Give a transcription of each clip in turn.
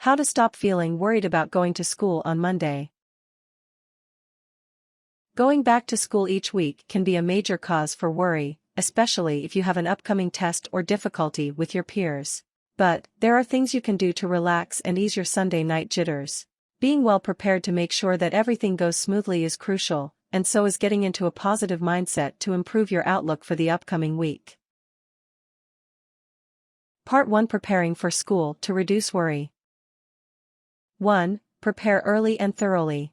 How to stop feeling worried about going to school on Monday. Going back to school each week can be a major cause for worry, especially if you have an upcoming test or difficulty with your peers. But there are things you can do to relax and ease your Sunday night jitters. Being well prepared to make sure that everything goes smoothly is crucial, and so is getting into a positive mindset to improve your outlook for the upcoming week. Part 1: Preparing for school to reduce worry. 1. Prepare early and thoroughly.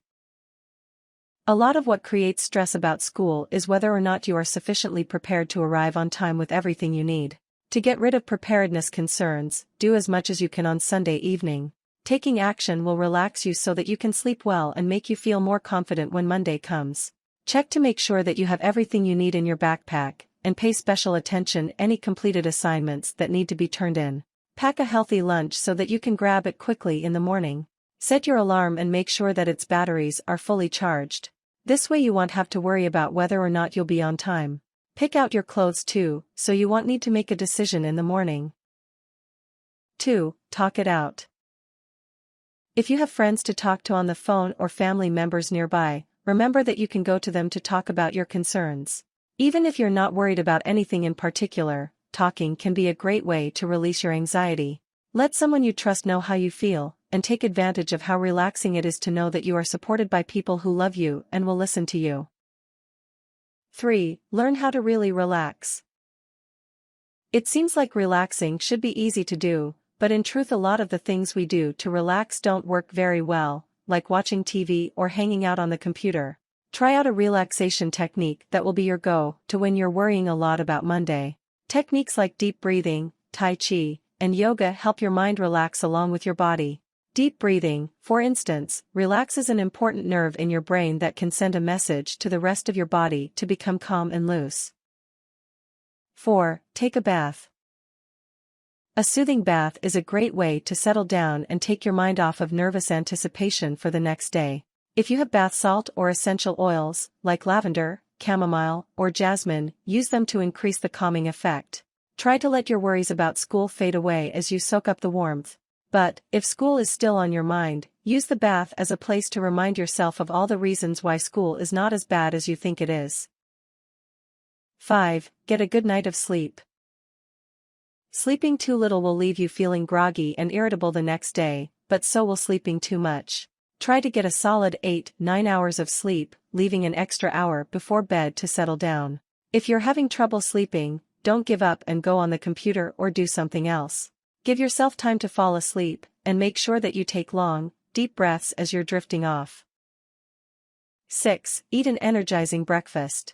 A lot of what creates stress about school is whether or not you are sufficiently prepared to arrive on time with everything you need. To get rid of preparedness concerns, do as much as you can on Sunday evening. Taking action will relax you so that you can sleep well and make you feel more confident when Monday comes. Check to make sure that you have everything you need in your backpack, and pay special attention to any completed assignments that need to be turned in. Pack a healthy lunch so that you can grab it quickly in the morning. Set your alarm and make sure that its batteries are fully charged. This way you won't have to worry about whether or not you'll be on time. Pick out your clothes too, so you won't need to make a decision in the morning. 2. Talk it out. If you have friends to talk to on the phone or family members nearby, remember that you can go to them to talk about your concerns. Even if you're not worried about anything in particular, talking can be a great way to release your anxiety. Let someone you trust know how you feel, and take advantage of how relaxing it is to know that you are supported by people who love you and will listen to you. 3. Learn how to really relax. It seems like relaxing should be easy to do, but in truth a lot of the things we do to relax don't work very well, like watching TV or hanging out on the computer. Try out a relaxation technique that will be your go-to when you're worrying a lot about Monday. Techniques like deep breathing, Tai Chi, and yoga help your mind relax along with your body. Deep breathing, for instance, relaxes an important nerve in your brain that can send a message to the rest of your body to become calm and loose. 4. Take a bath. A soothing bath is a great way to settle down and take your mind off of nervous anticipation for the next day. If you have bath salt or essential oils, like lavender, chamomile, or jasmine, use them to increase the calming effect. Try to let your worries about school fade away as you soak up the warmth. But, if school is still on your mind, use the bath as a place to remind yourself of all the reasons why school is not as bad as you think it is. 5. Get a good night of sleep. Sleeping too little will leave you feeling groggy and irritable the next day, but so will sleeping too much. Try to get a solid 8-9 hours of sleep, leaving an extra hour before bed to settle down. If you're having trouble sleeping, don't give up and go on the computer or do something else. Give yourself time to fall asleep, and make sure that you take long, deep breaths as you're drifting off. 6. Eat an energizing breakfast.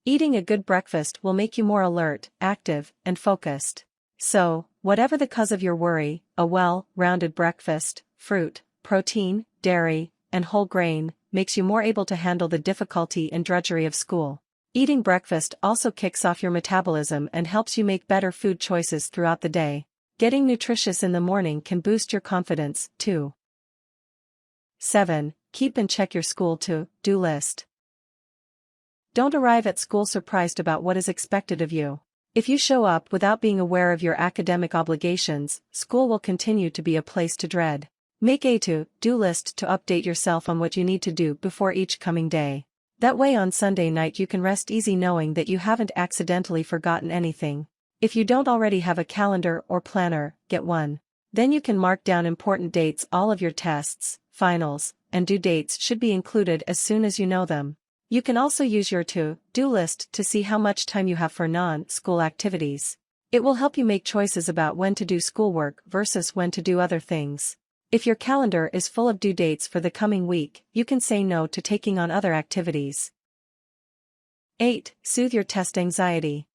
Eating a good breakfast will make you more alert, active, and focused. So, whatever the cause of your worry, a well-rounded breakfast, fruit, protein, dairy, and whole grain, makes you more able to handle the difficulty and drudgery of school. Eating breakfast also kicks off your metabolism and helps you make better food choices throughout the day. Getting nutritious in the morning can boost your confidence, too. 7. Keep and check your school to-do list. Don't arrive at school surprised about what is expected of you. If you show up without being aware of your academic obligations, school will continue to be a place to dread. Make a to-do list to update yourself on what you need to do before each coming day. That way on Sunday night you can rest easy knowing that you haven't accidentally forgotten anything. If you don't already have a calendar or planner, get one. Then you can mark down important dates. All of your tests, finals, and due dates should be included as soon as you know them. You can also use your to-do list to see how much time you have for non-school activities. It will help you make choices about when to do schoolwork versus when to do other things. If your calendar is full of due dates for the coming week, you can say no to taking on other activities. 8. Soothe your test anxiety.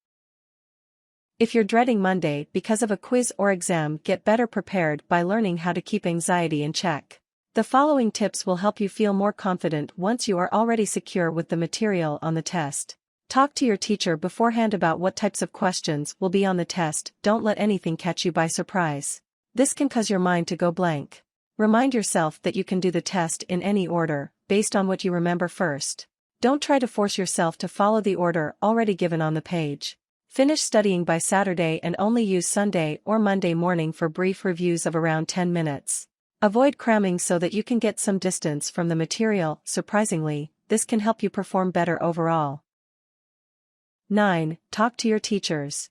If you're dreading Monday because of a quiz or exam, get better prepared by learning how to keep anxiety in check. The following tips will help you feel more confident once you are already secure with the material on the test. Talk to your teacher beforehand about what types of questions will be on the test. Don't let anything catch you by surprise. This can cause your mind to go blank. Remind yourself that you can do the test in any order, based on what you remember first. Don't try to force yourself to follow the order already given on the page. Finish studying by Saturday and only use Sunday or Monday morning for brief reviews of around 10 minutes. Avoid cramming so that you can get some distance from the material. Surprisingly, this can help you perform better overall. 9. Talk to your teachers.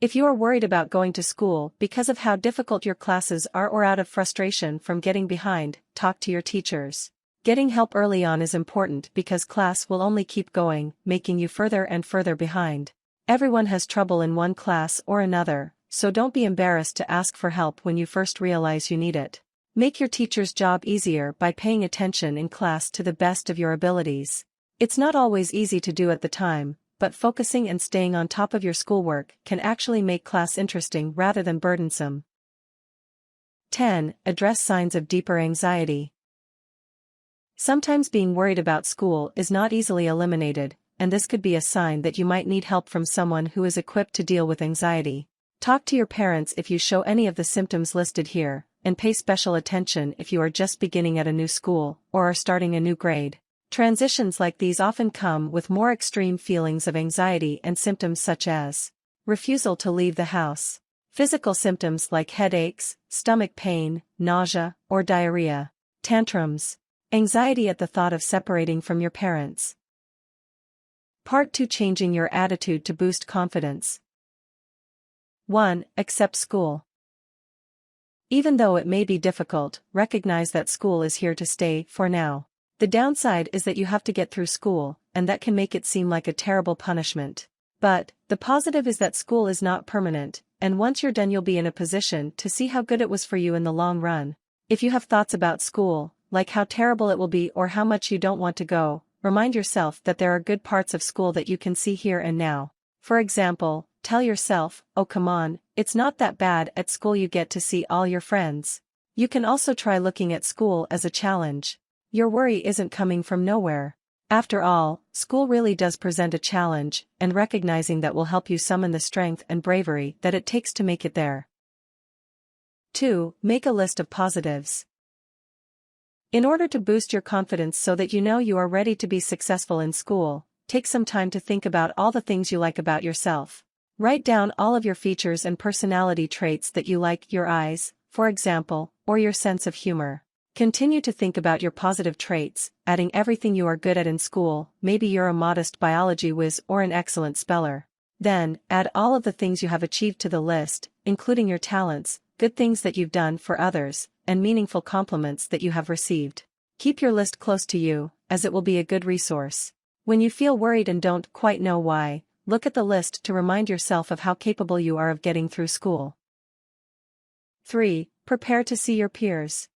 If you are worried about going to school because of how difficult your classes are or out of frustration from getting behind, talk to your teachers. Getting help early on is important because class will only keep going, making you further and further behind. Everyone has trouble in one class or another, so don't be embarrassed to ask for help when you first realize you need it. Make your teacher's job easier by paying attention in class to the best of your abilities. It's not always easy to do at the time, but focusing and staying on top of your schoolwork can actually make class interesting rather than burdensome. 10. Address signs of deeper anxiety. Sometimes being worried about school is not easily eliminated, and this could be a sign that you might need help from someone who is equipped to deal with anxiety. Talk to your parents if you show any of the symptoms listed here, and pay special attention if you are just beginning at a new school or are starting a new grade. Transitions like these often come with more extreme feelings of anxiety and symptoms such as refusal to leave the house, physical symptoms like headaches, stomach pain, nausea, or diarrhea, tantrums, anxiety at the thought of separating from your parents. Part 2. Changing your attitude to boost confidence. 1. Accept school. Even though it may be difficult, recognize that school is here to stay for now. The downside is that you have to get through school, and that can make it seem like a terrible punishment. But the positive is that school is not permanent, and once you're done you'll be in a position to see how good it was for you in the long run. If you have thoughts about school, like how terrible it will be or how much you don't want to go, remind yourself that there are good parts of school that you can see here and now. For example, tell yourself, "Oh come on, it's not that bad at school, you get to see all your friends." You can also try looking at school as a challenge. Your worry isn't coming from nowhere. After all, school really does present a challenge, and recognizing that will help you summon the strength and bravery that it takes to make it there. 2. Make a list of positives. In order to boost your confidence so that you know you are ready to be successful in school, take some time to think about all the things you like about yourself. Write down all of your features and personality traits that you like, your eyes, for example, or your sense of humor. Continue to think about your positive traits, adding everything you are good at in school. Maybe you're a modest biology whiz or an excellent speller. Then, add all of the things you have achieved to the list, including your talents, good things that you've done for others, and meaningful compliments that you have received. Keep your list close to you, as it will be a good resource. When you feel worried and don't quite know why, look at the list to remind yourself of how capable you are of getting through school. 3. Prepare to see your peers.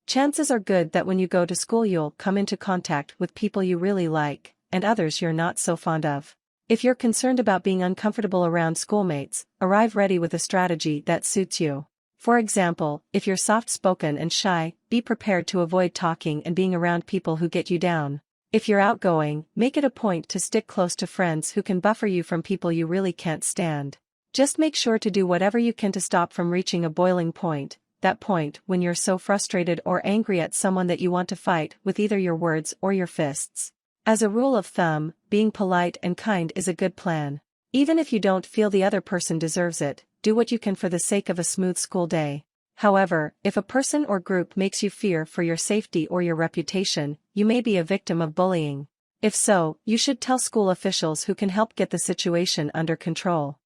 Chances are good that when you go to school you'll come into contact with people you really like, and others you're not so fond of. If you're concerned about being uncomfortable around schoolmates, arrive ready with a strategy that suits you. For example, if you're soft-spoken and shy, be prepared to avoid talking and being around people who get you down. If you're outgoing, make it a point to stick close to friends who can buffer you from people you really can't stand. Just make sure to do whatever you can to stop from reaching a boiling point, that point when you're so frustrated or angry at someone that you want to fight with either your words or your fists. As a rule of thumb, being polite and kind is a good plan. Even if you don't feel the other person deserves it, do what you can for the sake of a smooth school day. However, if a person or group makes you fear for your safety or your reputation, you may be a victim of bullying. If so, you should tell school officials who can help get the situation under control.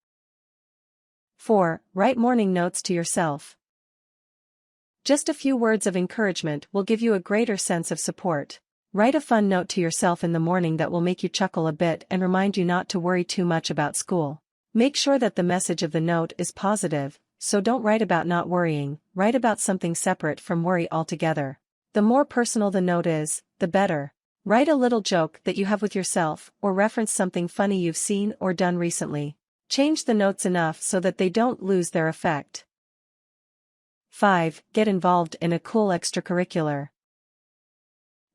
4. Write morning notes to yourself. Just a few words of encouragement will give you a greater sense of support. Write a fun note to yourself in the morning that will make you chuckle a bit and remind you not to worry too much about school. Make sure that the message of the note is positive, so don't write about not worrying, write about something separate from worry altogether. The more personal the note is, the better. Write a little joke that you have with yourself or reference something funny you've seen or done recently. Change the notes enough so that they don't lose their effect. 5. Get involved in a cool extracurricular.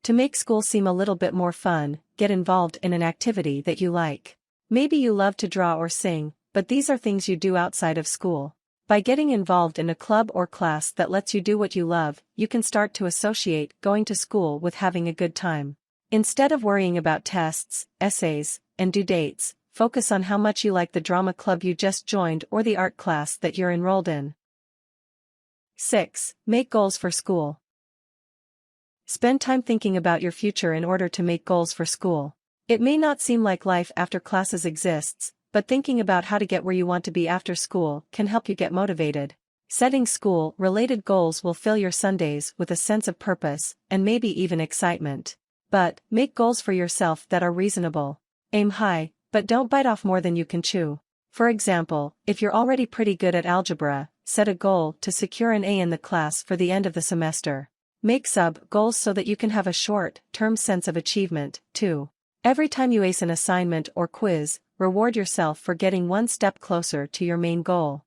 To make school seem a little bit more fun, get involved in an activity that you like. Maybe you love to draw or sing, but these are things you do outside of school. By getting involved in a club or class that lets you do what you love, you can start to associate going to school with having a good time. Instead of worrying about tests, essays, and due dates, focus on how much you like the drama club you just joined or the art class that you're enrolled in. 6. Make goals for school. Spend time thinking about your future in order to make goals for school. It may not seem like life after classes exists, but thinking about how to get where you want to be after school can help you get motivated. Setting school-related goals will fill your Sundays with a sense of purpose, and maybe even excitement. But, make goals for yourself that are reasonable. Aim high, but don't bite off more than you can chew. For example, if you're already pretty good at algebra, set a goal to secure an A in the class for the end of the semester. Make sub-goals so that you can have a short-term sense of achievement, too. Every time you ace an assignment or quiz, reward yourself for getting one step closer to your main goal.